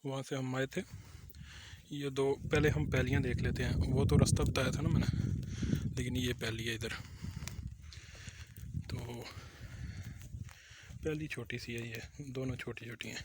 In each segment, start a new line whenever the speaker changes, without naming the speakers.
वहाँ से हम आए थे। ये दो पहले हम पहलियाँ देख लेते हैं। वो तो रास्ता बताया था ना मैंने, लेकिन ये पहली है इधर। तो पहली छोटी सी है, ये दोनों छोटी छोटी हैं।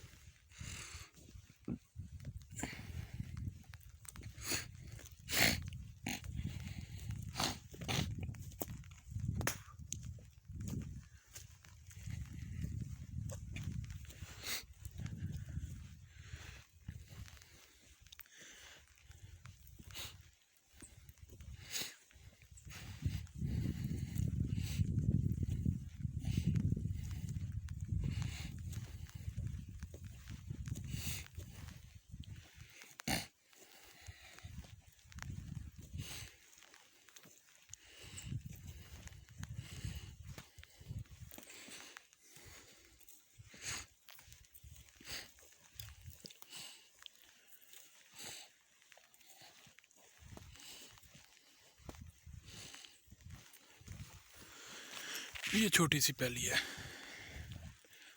ये छोटी सी पहली है।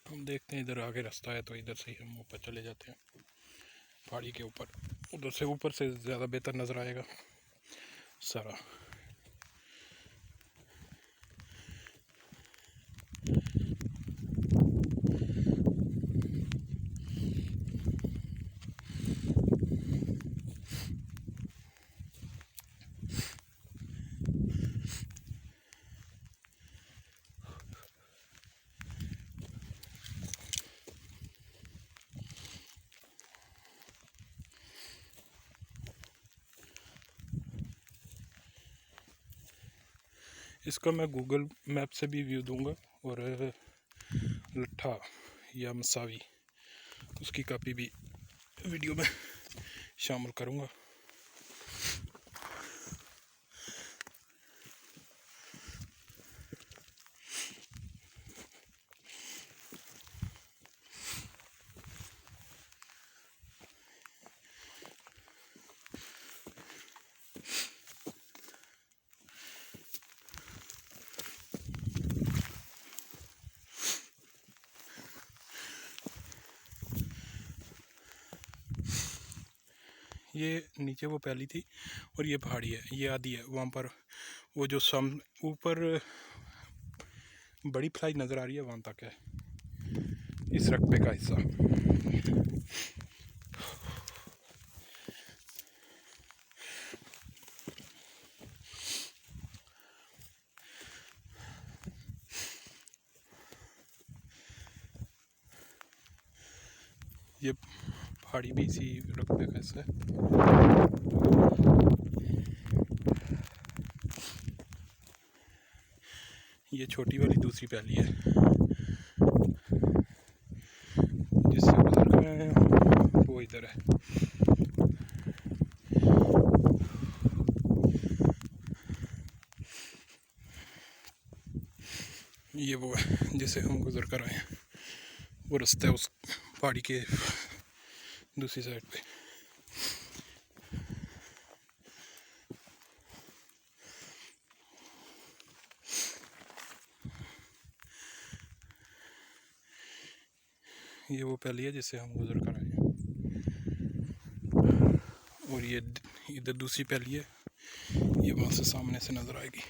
हम देखते हैं, इधर आगे रास्ता है तो इधर से ही हम ऊपर चले जाते हैं पहाड़ी के ऊपर। उधर से ऊपर से ज़्यादा बेहतर नज़र आएगा सारा। इसका मैं गूगल मैप से भी व्यू दूंगा, और लट्ठा या मसावी उसकी कापी भी वीडियो में शामिल करूंगा। ये नीचे वो पहली थी और ये पहाड़ी है, ये आधी है। वहाँ पर वो जो ऊपर बड़ी फ्लाई नज़र आ रही है, वहाँ तक है इस रकबे का हिस्सा। ये पहाड़ी भी इसी रकबे का हिस्सा है। ये छोटी वाली दूसरी पहली है जिससे गुजर कर आए हैं, वो इधर है। ये वो है जिसे हम गुजर कर आए हैं, वो रास्ता है उस पहाड़ी के दूसरी साइड पे। ये वो पहली है जिससे हम गुजर कर आए हैं, और ये इधर दूसरी पहली है, ये वहाँ से सामने से नज़र आएगी।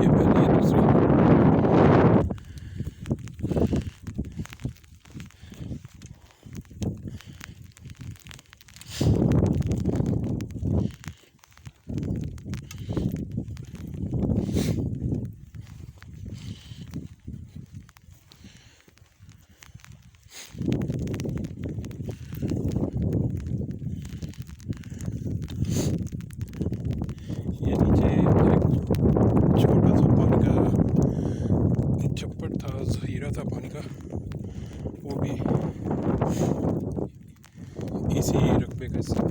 ये पहली है, दूसरी ये नीचे एक छोटा सा पानी का छप्पड़ था, हीरा था पानी का, वो भी इसी रकबे का हिस्सा है।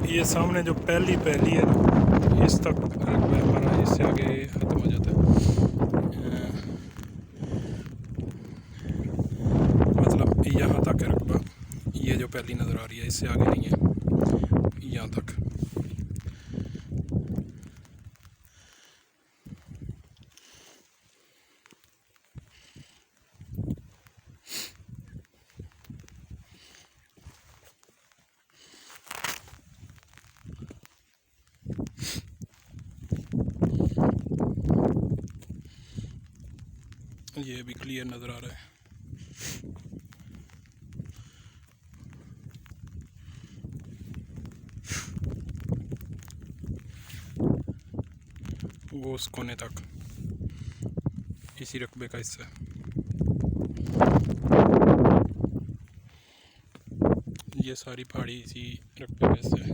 ये सामने जो पहली है इस तक रकबा हमारा, इससे आगे ख़त्म हो जाता है। मतलब यहाँ तक है रकबा, ये जो पहली नज़र आ रही है इससे आगे नहीं है, यहाँ तक। ये भी क्लियर नज़र आ रहा है। वो उस कोने तक इसी रकबे का हिस्सा है। ये सारी पहाड़ी इसी रकबे का हिस्सा है।